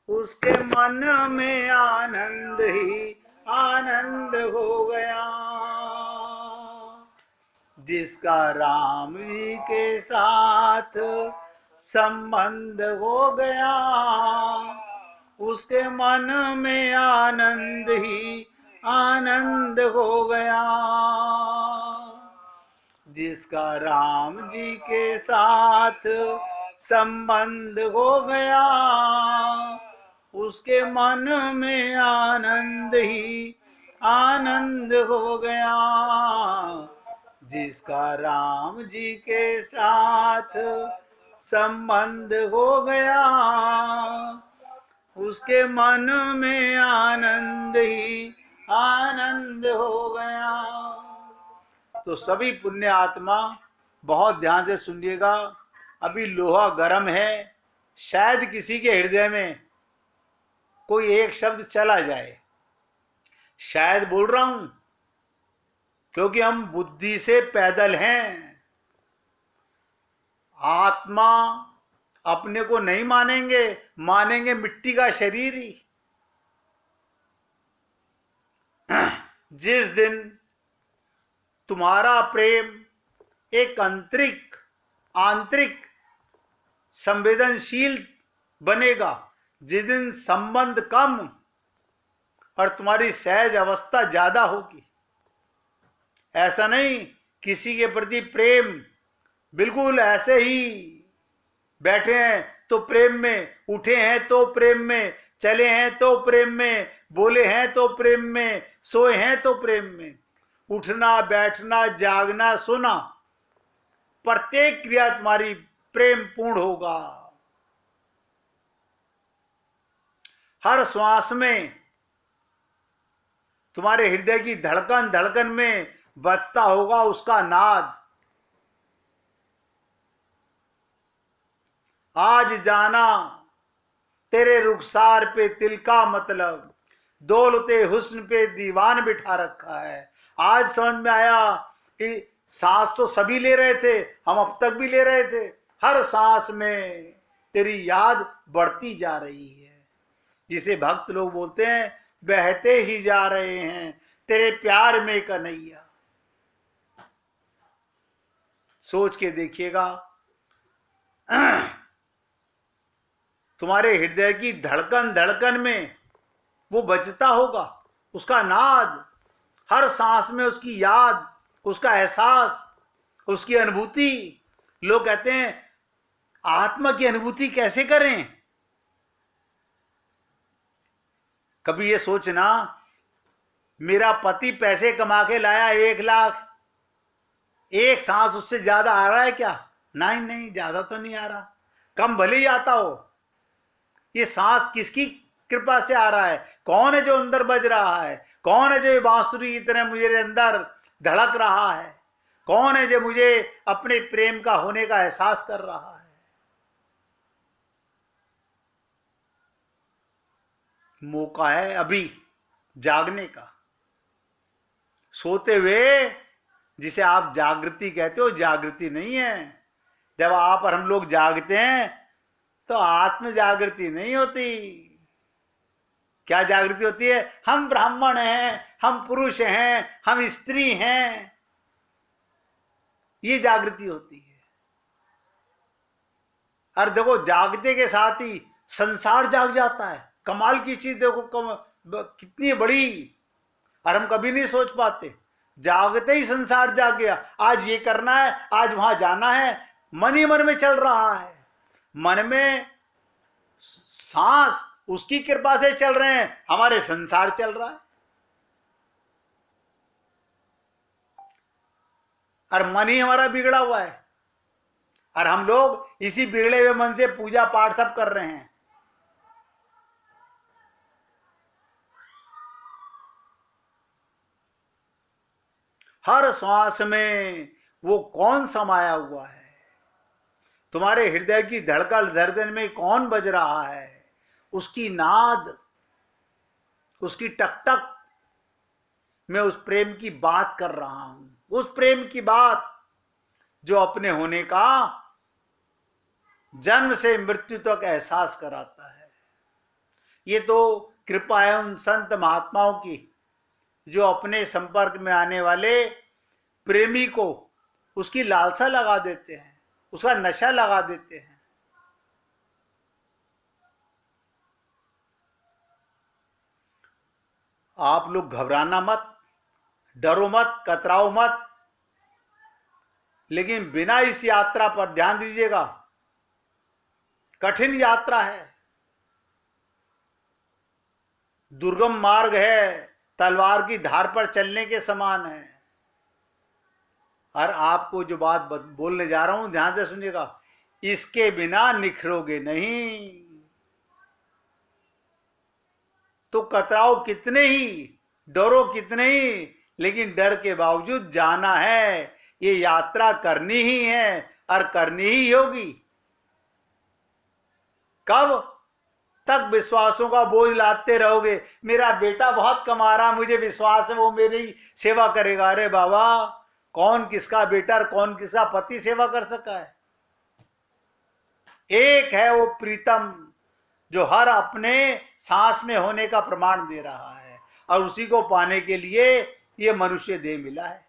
उसके मन में आनंद ही आनंद हो गया। जिसका राम जी के साथ संबंध हो गया, उसके मन में आनंद ही आनंद हो गया। जिसका राम जी के साथ संबंध हो गया, उसके मन में आनंद ही आनंद हो गया। जिसका राम जी के साथ संबंध हो गया, उसके मन में आनंद ही आनंद हो गया। तो सभी पुण्य आत्मा बहुत ध्यान से सुनिएगा। अभी लोहा गर्म है, शायद किसी के हृदय में कोई एक शब्द चला जाए। शायद बोल रहा हूं क्योंकि हम बुद्धि से पैदल हैं। आत्मा अपने को नहीं मानेंगे, मानेंगे मिट्टी का शरीर ही। जिस दिन तुम्हारा प्रेम एक आंतरिक संवेदनशील बनेगा, जिस दिन संबंध कम और तुम्हारी सहज अवस्था ज्यादा होगी। ऐसा नहीं किसी के प्रति प्रेम बिल्कुल ऐसे ही बैठे हैं तो प्रेम में, उठे हैं तो प्रेम में, चले हैं तो प्रेम में, बोले हैं तो प्रेम में, सोए हैं तो प्रेम में। उठना, बैठना, जागना, सोना, प्रत्येक क्रिया तुम्हारी प्रेम पूर्ण होगा। हर श्वास में तुम्हारे हृदय की धड़कन में बजता होगा उसका नाद। आज जाना तेरे रुखसार पे तिल का मतलब, दौलते हुस्न पे दीवान बिठा रखा है। आज समझ में आया कि सांस तो सभी ले रहे थे, हम अब तक भी ले रहे थे। हर सांस में तेरी याद बढ़ती जा रही है। जिसे भक्त लोग बोलते हैं बहते ही जा रहे हैं तेरे प्यार में कन्हैया। सोच के देखिएगा, तुम्हारे हृदय की धड़कन में वो बजता होगा उसका नाद। हर सांस में उसकी याद, उसका एहसास, उसकी अनुभूति। लोग कहते हैं आत्मा की अनुभूति कैसे करें? कभी ये सोचना, मेरा पति पैसे कमा के लाया 1 लाख, एक सांस उससे ज्यादा आ रहा है क्या? नहीं, ज्यादा तो नहीं आ रहा, कम भले ही आता हो। ये सांस किसकी कृपा से आ रहा है? कौन है जो अंदर बज रहा है? कौन है जो ये बांसुरी की तरह मुझे अंदर धड़क रहा है? कौन है जो मुझे अपने प्रेम का होने का एहसास कर रहा है? मौका है अभी जागने का। सोते हुए जिसे आप जागृति कहते हो, जागृति नहीं है। जब आप और हम लोग जागते हैं तो आत्म जागृति नहीं होती। क्या जागृति होती है? हम ब्राह्मण हैं, हम पुरुष हैं, हम स्त्री हैं, ये जागृति होती है। और देखो जागते के साथ ही संसार जाग जाता है। कमाल की चीज देखो, कितनी बड़ी, और हम कभी नहीं सोच पाते। जागते ही संसार जाग गया। आज ये करना है, आज वहां जाना है, मन ही मन में चल रहा है। मन में सांस उसकी कृपा से चल रहे हैं, हमारे संसार चल रहा है। और मन ही हमारा बिगड़ा हुआ है, और हम लोग इसी बिगड़े हुए मन से पूजा पाठ सब कर रहे हैं। हर श्वास में वो कौन समाया हुआ है? तुम्हारे हृदय की धड़कन में कौन बज रहा है? उसकी नाद, उसकी टकटक मैं उस प्रेम की बात कर रहा हूं। उस प्रेम की बात जो अपने होने का जन्म से मृत्यु तक एहसास कराता है। ये तो कृपा है उन संत महात्माओं की जो अपने संपर्क में आने वाले प्रेमी को उसकी लालसा लगा देते हैं, उसका नशा लगा देते हैं। आप लोग घबराना मत, डरो मत, कतराओ मत, लेकिन बिना इस यात्रा पर ध्यान दीजिएगा, कठिन यात्रा है, दुर्गम मार्ग है, तलवार की धार पर चलने के समान है। और आपको जो बात बोलने जा रहा हूं ध्यान से सुनिएगा, इसके बिना निखरोगे नहीं। तो कतराओ कितने ही, डरो कितने ही, लेकिन डर के बावजूद जाना है, ये यात्रा करनी ही है और करनी ही होगी। कब तक विश्वासों का बोझ लादते रहोगे? मेरा बेटा बहुत कमा रहा, मुझे विश्वास है वो मेरी सेवा करेगा। अरे बाबा, कौन किसका बेटा और कौन किसका पति सेवा कर सका है? एक है वो प्रीतम जो हर अपने सांस में होने का प्रमाण दे रहा है, और उसी को पाने के लिए ये मनुष्य देह मिला है।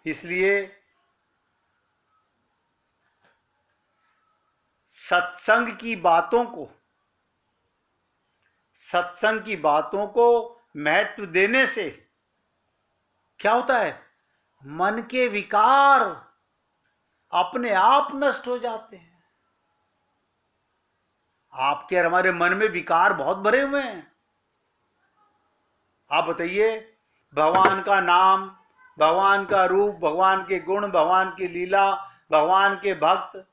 इसलिए सत्संग की बातों को महत्व देने से क्या होता है? मन के विकार अपने आप नष्ट हो जाते हैं। आपके और हमारे मन में विकार बहुत भरे हुए हैं। आप बताइए, भगवान का नाम, भगवान का रूप, भगवान के गुण, भगवान की लीला, भगवान के भक्त,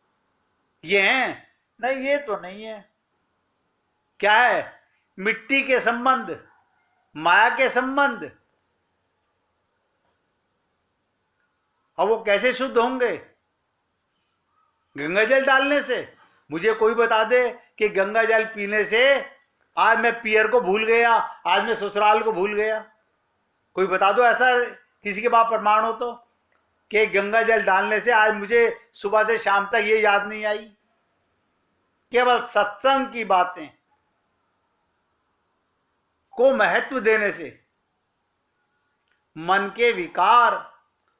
ये हैं? नहीं, ये तो नहीं है। क्या है? मिट्टी के संबंध, माया के संबंध। और वो कैसे शुद्ध होंगे? गंगा जल डालने से। मुझे कोई बता दे कि गंगा जल पीने से आज मैं पियर को भूल गया, आज मैं ससुराल को भूल गया। कोई बता दो ऐसा, किसी के पास प्रमाण हो तो, कि गंगा जल डालने से आज मुझे सुबह से शाम तक ये याद नहीं आई। केवल सत्संग की बातें को महत्व देने से मन के विकार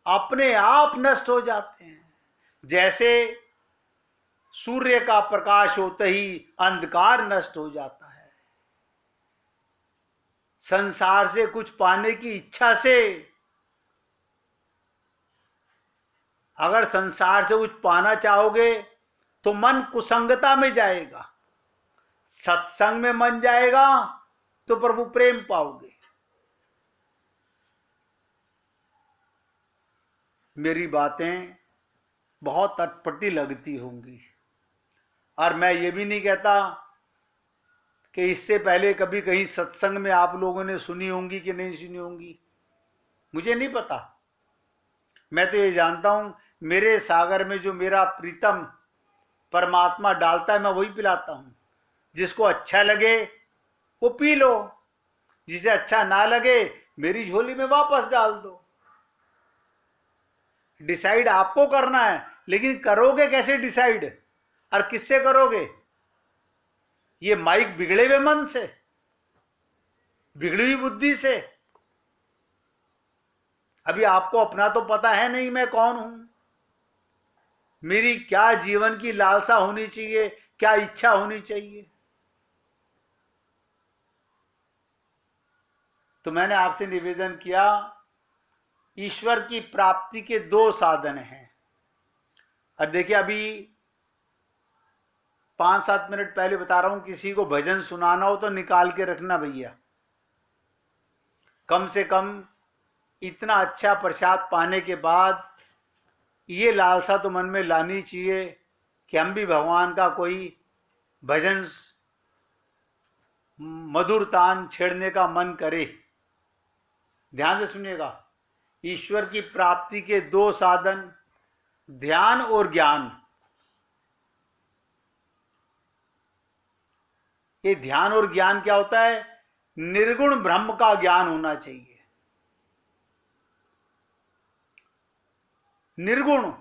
अपने आप नष्ट हो जाते हैं। जैसे सूर्य का प्रकाश होते ही अंधकार नष्ट हो जाता है। संसार से कुछ पाने की इच्छा से, अगर संसार से कुछ पाना चाहोगे तो मन कुसंगता में जाएगा, सत्संग में मन जाएगा तो प्रभु प्रेम पाओगे। मेरी बातें बहुत अटपटी लगती होंगी, और मैं ये भी नहीं कहता कि इससे पहले कभी कहीं सत्संग में आप लोगों ने सुनी होंगी कि नहीं सुनी होंगी, मुझे नहीं पता। मैं तो ये जानता हूं, मेरे सागर में जो मेरा प्रीतम परमात्मा डालता है, मैं वही पिलाता हूं। जिसको अच्छा लगे वो पी लो, जिसे अच्छा ना लगे मेरी झोली में वापस डाल दो। डिसाइड आपको करना है, लेकिन करोगे कैसे डिसाइड, और किससे करोगे? ये माइक बिगड़े हुए मन से, बिगड़ी हुई बुद्धि से। अभी आपको अपना तो पता है नहीं मैं कौन हूं, मेरी क्या जीवन की लालसा होनी चाहिए, क्या इच्छा होनी चाहिए। तो मैंने आपसे निवेदन किया, ईश्वर की प्राप्ति के 2 साधन हैं। और देखिए, अभी 5-7 मिनट पहले बता रहा हूं, किसी को भजन सुनाना हो तो निकाल के रखना भैया। कम से कम इतना अच्छा प्रसाद पाने के बाद ये लालसा तो मन में लानी चाहिए कि हम भी भगवान का कोई भजन मधुर तान छेड़ने का मन करे। ध्यान से सुनिएगा, ईश्वर की प्राप्ति के 2 साधन, ध्यान और ज्ञान। ये ध्यान और ज्ञान क्या होता है? निर्गुण ब्रह्म का ज्ञान होना चाहिए। निर्गुण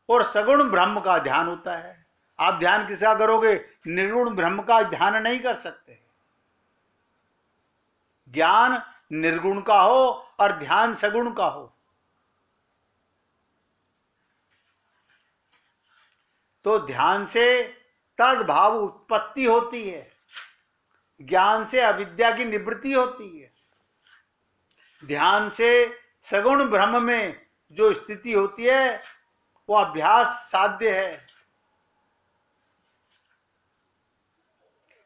और सगुण ब्रह्म का ध्यान होता है। आप ध्यान किसका करोगे? निर्गुण ब्रह्म का ध्यान नहीं कर सकते। ज्ञान निर्गुण का हो और ध्यान सगुण का हो, तो ध्यान से तद्भाव उत्पत्ति होती है, ज्ञान से अविद्या की निवृत्ति होती है, ध्यान से सगुण ब्रह्म में जो स्थिति होती है वो अभ्यास साध्य है।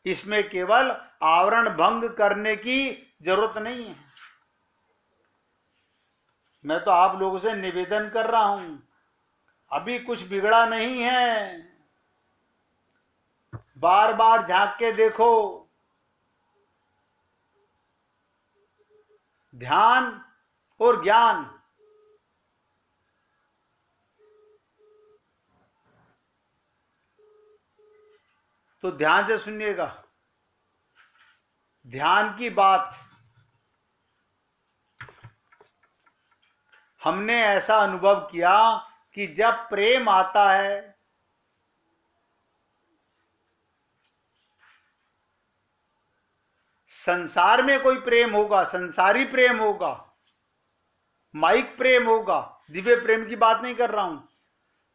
इसमें केवल आवरण भंग करने की जरूरत नहीं है। मैं तो आप लोगों से निवेदन कर रहा हूं, अभी कुछ बिगड़ा नहीं है। बार बार झांक के देखो। ध्यान और ज्ञान तो ध्यान से सुनिएगा। ध्यान की बात हमने ऐसा अनुभव किया कि जब प्रेम आता है, संसार में कोई प्रेम होगा, संसारी प्रेम होगा, माइक प्रेम होगा, दिव्य प्रेम की बात नहीं कर रहा हूं,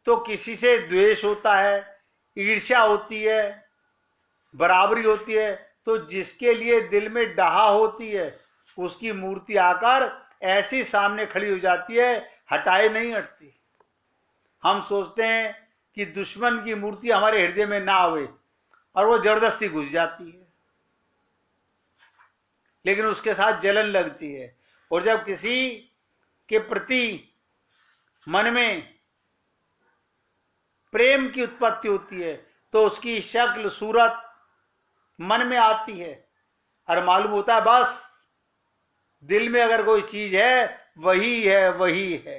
तो किसी से द्वेष होता है, ईर्ष्या होती है, बराबरी होती है, तो जिसके लिए दिल में डाहा होती है उसकी मूर्ति आकर ऐसी सामने खड़ी हो जाती है, हटाए नहीं हटती। हम सोचते हैं कि दुश्मन की मूर्ति हमारे हृदय में ना आवे और वो जबरदस्ती घुस जाती है, लेकिन उसके साथ जलन लगती है। और जब किसी के प्रति मन में प्रेम की उत्पत्ति होती है तो उसकी शक्ल सूरत मन में आती है और मालूम होता है बस दिल में अगर कोई चीज है वही है, वही है।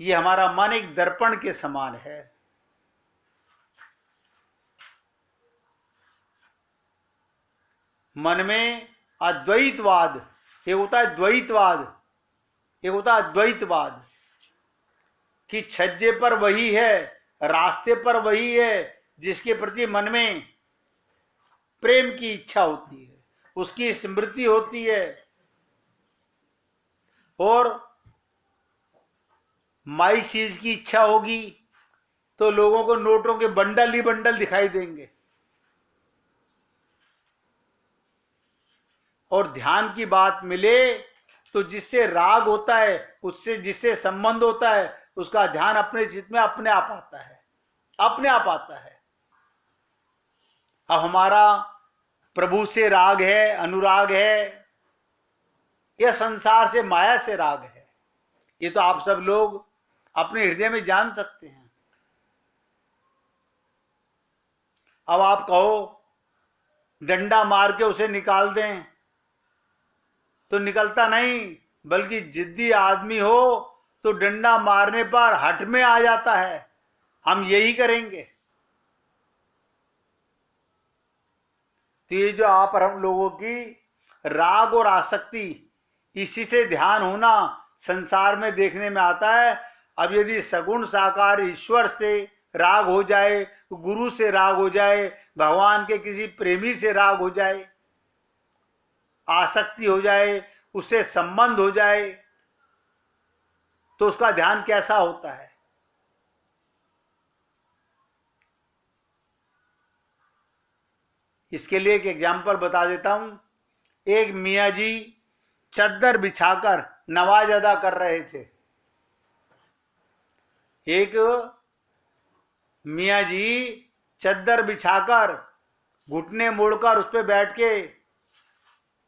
ये हमारा मन एक दर्पण के समान है। मन में अद्वैतवाद, एक होता है द्वैतवाद, एक होता है अद्वैतवाद, कि छज्जे पर वही है, रास्ते पर वही है जिसके प्रति मन में प्रेम की इच्छा होती है, उसकी स्मृति होती है। और माई चीज की इच्छा होगी तो लोगों को नोटों के बंडल ही बंडल दिखाई देंगे। और ध्यान की बात मिले तो जिससे राग होता है, उससे जिससे संबंध होता है, उसका ध्यान अपने चित्त में अपने आप आता है, अपने आप आता है। अब हमारा प्रभु से राग है, अनुराग है, या संसार से, माया से राग है, ये तो आप सब लोग अपने हृदय में जान सकते हैं। अब आप कहो डंडा मार के उसे निकाल दें तो निकलता नहीं, बल्कि जिद्दी आदमी हो तो डंडा मारने पर हट में आ जाता है। हम यही करेंगे। तो ये जो आप हम लोगों की राग और आसक्ति, इसी से ध्यान होना संसार में देखने में आता है। अब यदि सगुण साकार ईश्वर से राग हो जाए, गुरु से राग हो जाए, भगवान के किसी प्रेमी से राग हो जाए, आसक्ति हो जाए, उससे संबंध हो जाए, तो उसका ध्यान कैसा होता है? इसके लिए एक एग्जाम्पल बता देता हूं। एक मियाँ जी चद्दर बिछाकर नमाज अदा कर रहे थे। एक मियाँ जी चद्दर बिछाकर घुटने मोड़कर उस पर बैठ के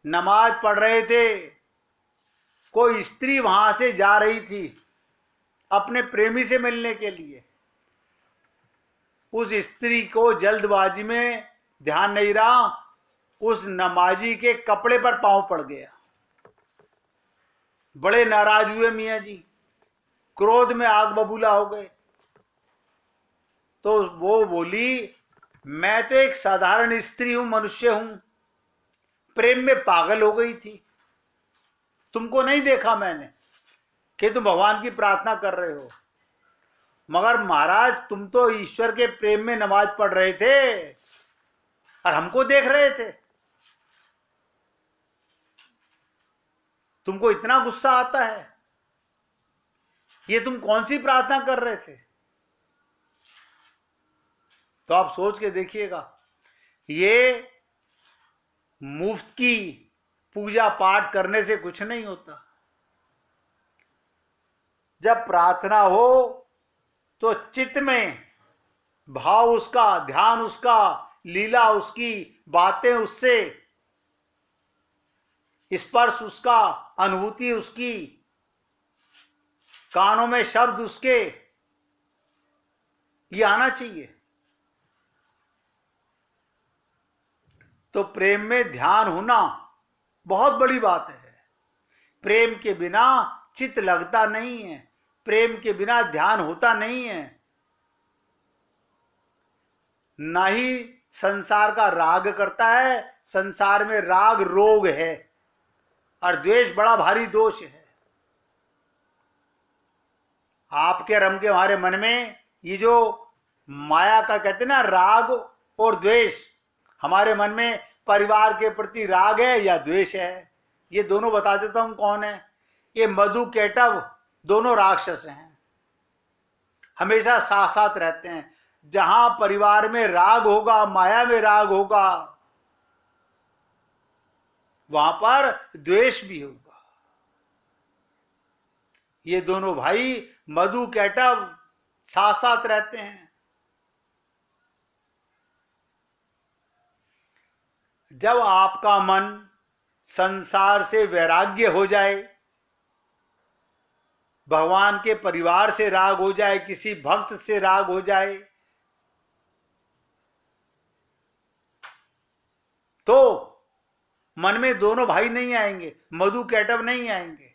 नमाज पढ़ रहे थे। कोई स्त्री वहां से जा रही थी अपने प्रेमी से मिलने के लिए। उस स्त्री को जल्दबाजी में ध्यान नहीं रहा, उस नमाजी के कपड़े पर पांव पड़ गया। बड़े नाराज हुए मियाँ जी, क्रोध में आग बबूला हो गए। तो वो बोली, मैं तो एक साधारण स्त्री हूं, मनुष्य हूं, प्रेम में पागल हो गई थी, तुमको नहीं देखा मैंने कि तुम भगवान की प्रार्थना कर रहे हो, मगर महाराज तुम तो ईश्वर के प्रेम में नमाज पढ़ रहे थे और हमको देख रहे थे। तुमको इतना गुस्सा आता है? ये तुम कौन सी प्रार्थना कर रहे थे? तो आप सोच के देखिएगा, ये मुफ्त की पूजा पाठ करने से कुछ नहीं होता। जब प्रार्थना हो तो चित्त में भाव उसका, ध्यान उसका, लीला उसकी, बातें उससे, स्पर्श उसका, अनुभूति उसकी, कानों में शब्द उसके, ये आना चाहिए। तो प्रेम में ध्यान होना बहुत बड़ी बात है। प्रेम के बिना चित्त लगता नहीं है, प्रेम के बिना ध्यान होता नहीं है। ना ही संसार का राग करता है, संसार में राग रोग है और द्वेष बड़ा भारी दोष है। आपके और हमके हमारे मन में ये जो माया का कहते हैं ना राग और द्वेष, हमारे मन में परिवार के प्रति राग है या द्वेष है, ये दोनों बता देता हूं कौन है। ये मधु केटव दोनों राक्षस हैं, हमेशा साथ साथ रहते हैं। जहां परिवार में राग होगा, माया में राग होगा, वहां पर द्वेष भी होगा। ये दोनों भाई मधु केटव साथ साथ रहते हैं। जब आपका मन संसार से वैराग्य हो जाए, भगवान के परिवार से राग हो जाए, किसी भक्त से राग हो जाए, तो मन में दोनों भाई नहीं आएंगे, मधु केटव नहीं आएंगे।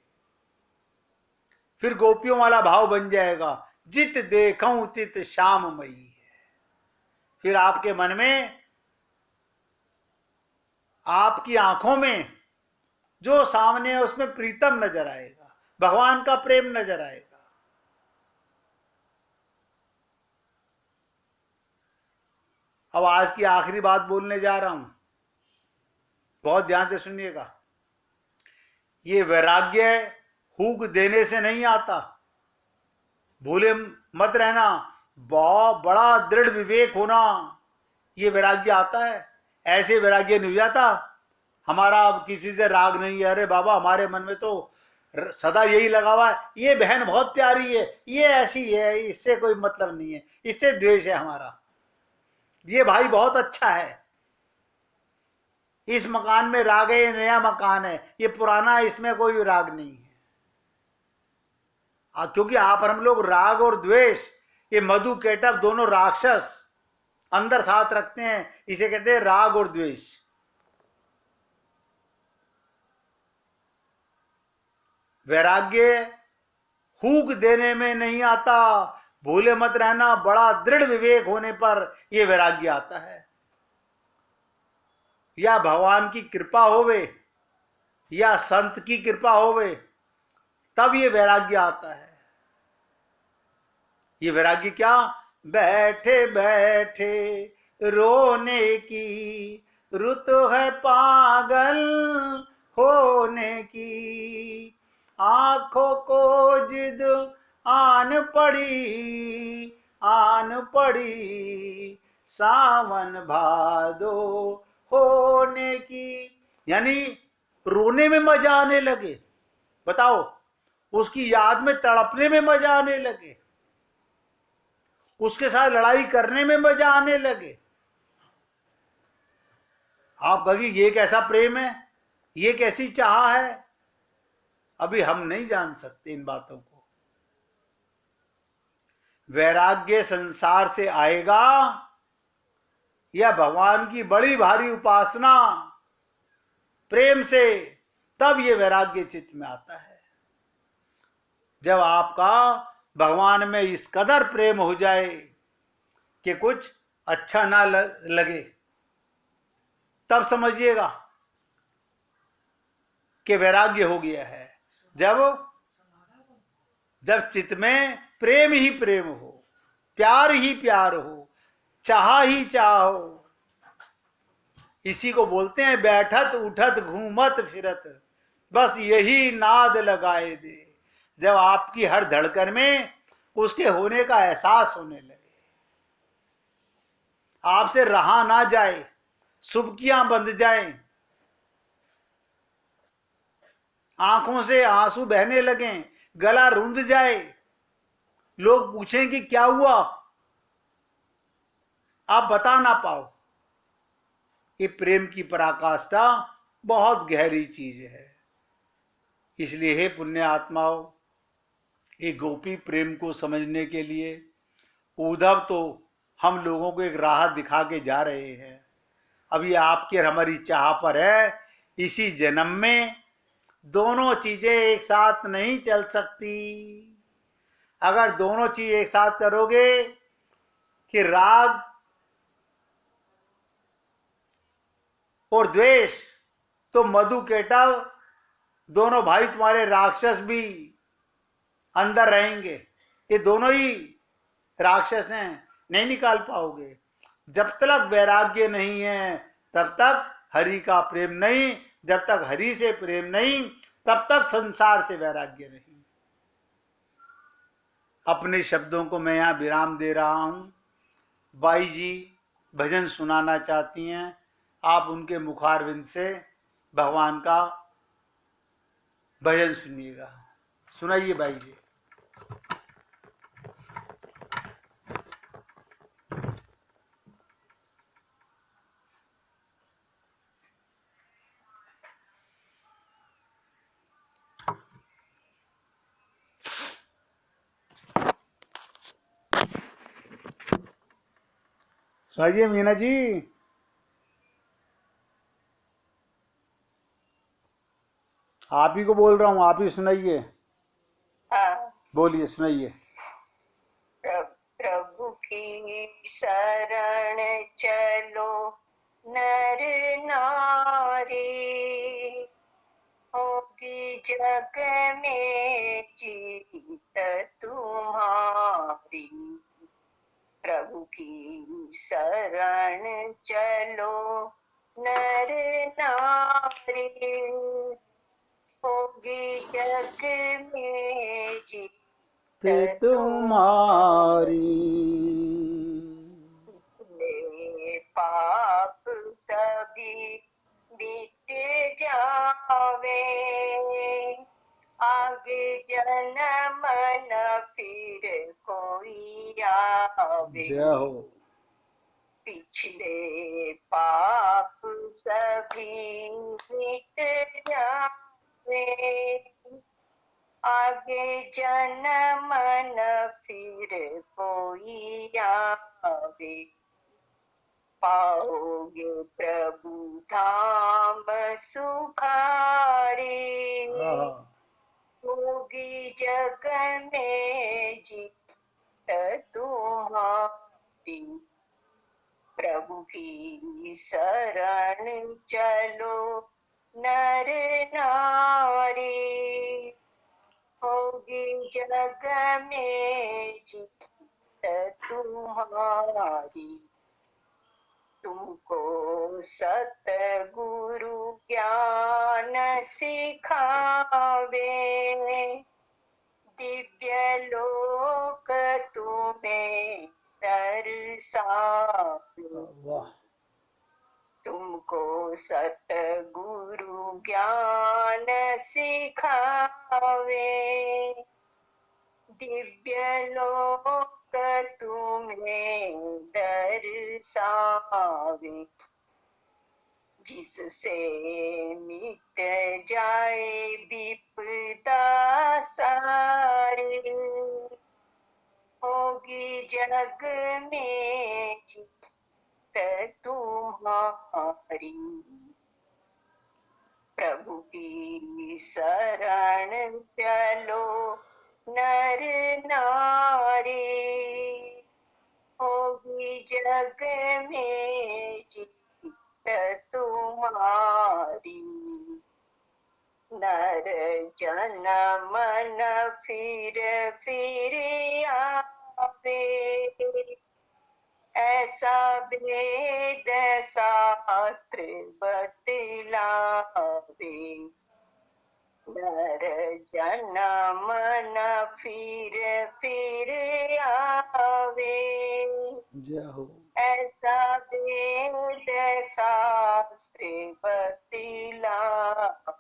फिर गोपियों वाला भाव बन जाएगा, जित देखऊं चित श्याम मई है। फिर आपके मन में, आपकी आंखों में जो सामने है उसमें प्रीतम नजर आएगा, भगवान का प्रेम नजर आएगा। अब आज की आखिरी बात बोलने जा रहा हूं, बहुत ध्यान से सुनिएगा। ये वैराग्य हुक देने से नहीं आता, भूले मत रहना। बहुत बड़ा दृढ़ विवेक होना, ये वैराग्य आता है। ऐसे वैराग्य नहीं हो जाता हमारा अब किसी से राग नहीं है, अरे बाबा हमारे मन में तो सदा यही लगा हुआ है, ये बहन बहुत प्यारी है, ये ऐसी है, इससे कोई मतलब नहीं है, इससे द्वेष है हमारा, ये भाई बहुत अच्छा है, इस मकान में राग है, ये नया मकान है, ये पुराना है, इसमें कोई राग नहीं है। क्योंकि आप और हम लोग राग और द्वेष, ये मधु केटव दोनों राक्षस अंदर साथ रखते हैं, इसे कहते हैं राग और द्वेष। वैराग्य हुक देने में नहीं आता, भूले मत रहना, बड़ा दृढ़ विवेक होने पर यह वैराग्य आता है। या भगवान की कृपा होवे या संत की कृपा होवे, तब ये वैराग्य आता है। ये वैराग्य क्या? बैठे बैठे रोने की रुत है पागल होने की, आंखों को जिद आन पड़ी सावन भादो होने की। यानी रोने में मजा आने लगे, बताओ, उसकी याद में तड़पने में मजा आने लगे, उसके साथ लड़ाई करने में मजा आने लगे। आप कहिए ये कैसा प्रेम है, ये कैसी चाह है? अभी हम नहीं जान सकते इन बातों को। वैराग्य संसार से आएगा या भगवान की बड़ी भारी उपासना प्रेम से, तब ये वैराग्य चित्त में आता है। जब आपका भगवान में इस कदर प्रेम हो जाए कि कुछ अच्छा ना लगे, तब समझिएगा कि वैराग्य हो गया है। जब चित्त में प्रेम ही प्रेम हो, प्यार ही प्यार हो, चाह ही चाह हो, इसी को बोलते हैं बैठत उठत घूमत फिरत बस यही नाद लगाए दे। जब आपकी हर धड़कन में उसके होने का एहसास होने लगे, आपसे रहा ना जाए, सुबकियां बंध जाएं, आंखों से आंसू बहने लगें, गला रुंध जाए, लोग पूछें कि क्या हुआ, आप बता ना पाओ, ये प्रेम की पराकाष्ठा बहुत गहरी चीज है। इसलिए हे पुण्य आत्माओं, ये गोपी प्रेम को समझने के लिए उद्धव तो हम लोगों को एक राह दिखा के जा रहे हैं। अब ये आपकी और हमारी चाह पर है, इसी जन्म में दोनों चीजें एक साथ नहीं चल सकती। अगर दोनों चीज एक साथ करोगे कि राग और द्वेष, तो मधु केटव दोनों भाई तुम्हारे राक्षस भी अंदर रहेंगे। ये दोनों ही राक्षस हैं, नहीं निकाल पाओगे। जब तक वैराग्य नहीं है तब तक हरि का प्रेम नहीं, जब तक हरि से प्रेम नहीं तब तक संसार से वैराग्य नहीं। अपने शब्दों को मैं यहाँ विराम दे रहा हूँ। बाई जी भजन सुनाना चाहती हैं, आप उनके मुखारविंद से भगवान का भजन सुनिएगा। सुनाइए बाई जी। सुनाइए मीना जी। आप ही को बोल रहा हूँ, आप ही सुनाइए। हाँ, बोलिए, सुनाइए। प्रभु की शरण चलो नर नारी, होगी जग में जीत तुम्हारी। प्रभु की शरण चलो नर नारी, होगी जग में जीत तुम्हारी। पाप सभी मिट जावे, आगे जन्म न फिर कोई आवे। जय हो। पिछले पाप सभी मिट जावे, आगे जन्म न फिर कोई आवे। पाओगे प्रभु धाम सुखारी, होगी जग में जीत तुम्हारी। प्रभु की शरण चलो नर नारी, होगी जग में जीत तुम्हारी। तुमको सतगुरु ज्ञान सिखावे, दिव्य लोक तुम्हें दर्शावे। तुमको सतगुरु ज्ञान सिखावे, दिव्य लोक तुम्हें दर्शावे। जिससे मिट जाए विपदा सारी, होगी जग में जीत तुम्हारी। प्रभु की शरण चलो नर नारी, होगी जग में जीत तुम्हारी। नर जन्म न फिर आवे, ऐसा वेद शास्त्र बतलावे। नर जन्म न फिर आवे, जय हो। ऐसा वेद शास्त्र बतलावे।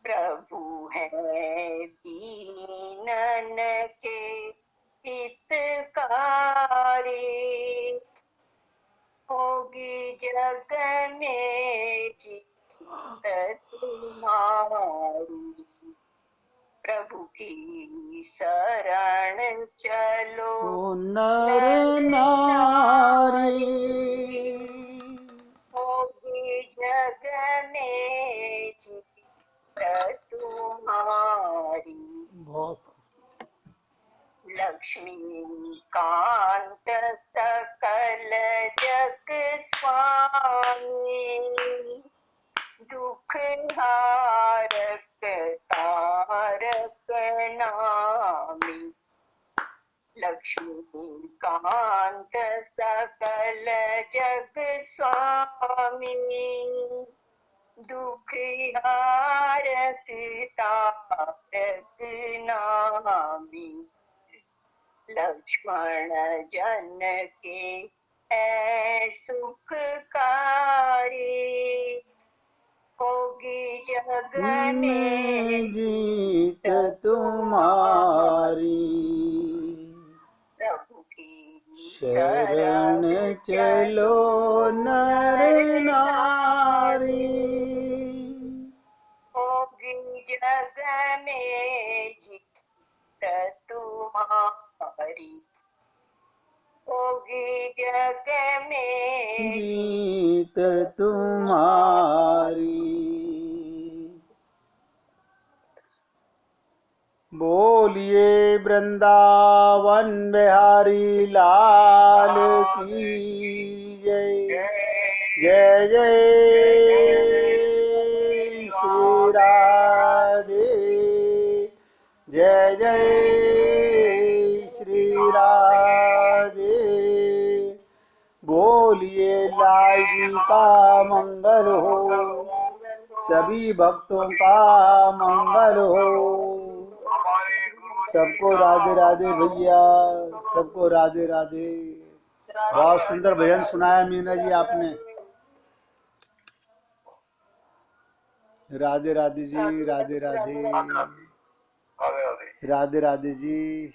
प्रभु है दीनन के हितकारी, होगी जग में जीत तुम्हारी। प्रभु की शरण चलो ओ नर नारी, होगी जग में जीत तुम्हारी। बहुत लक्ष्मी कांत सकल जग स्वामी, दुख हारक तारक नामी। लक्ष्मी कांत सकल जग स्वामी, दुख हारक तारक नामी। लक्ष्मण जन के है सुखकारी, होगी जग में जीत तुम्हारी। प्रभु की शरण चलो नर नारी, होगी जग में जीत तुम्हारी। होगी जग में जीत तुम्हारी। बोलिए वृंदावन बिहारी लाल की जय। जय जय श्री राधे, जय जय श्री राधे। बोलिए लाल जी का मंगल हो, सभी भक्तों का मंगल हो। सबको राधे राधे भैया, सबको राधे राधे। बहुत सुंदर भजन सुनाया मीना जी आपने। राधे राधे जी, राधे राधे, राधे राधे जी।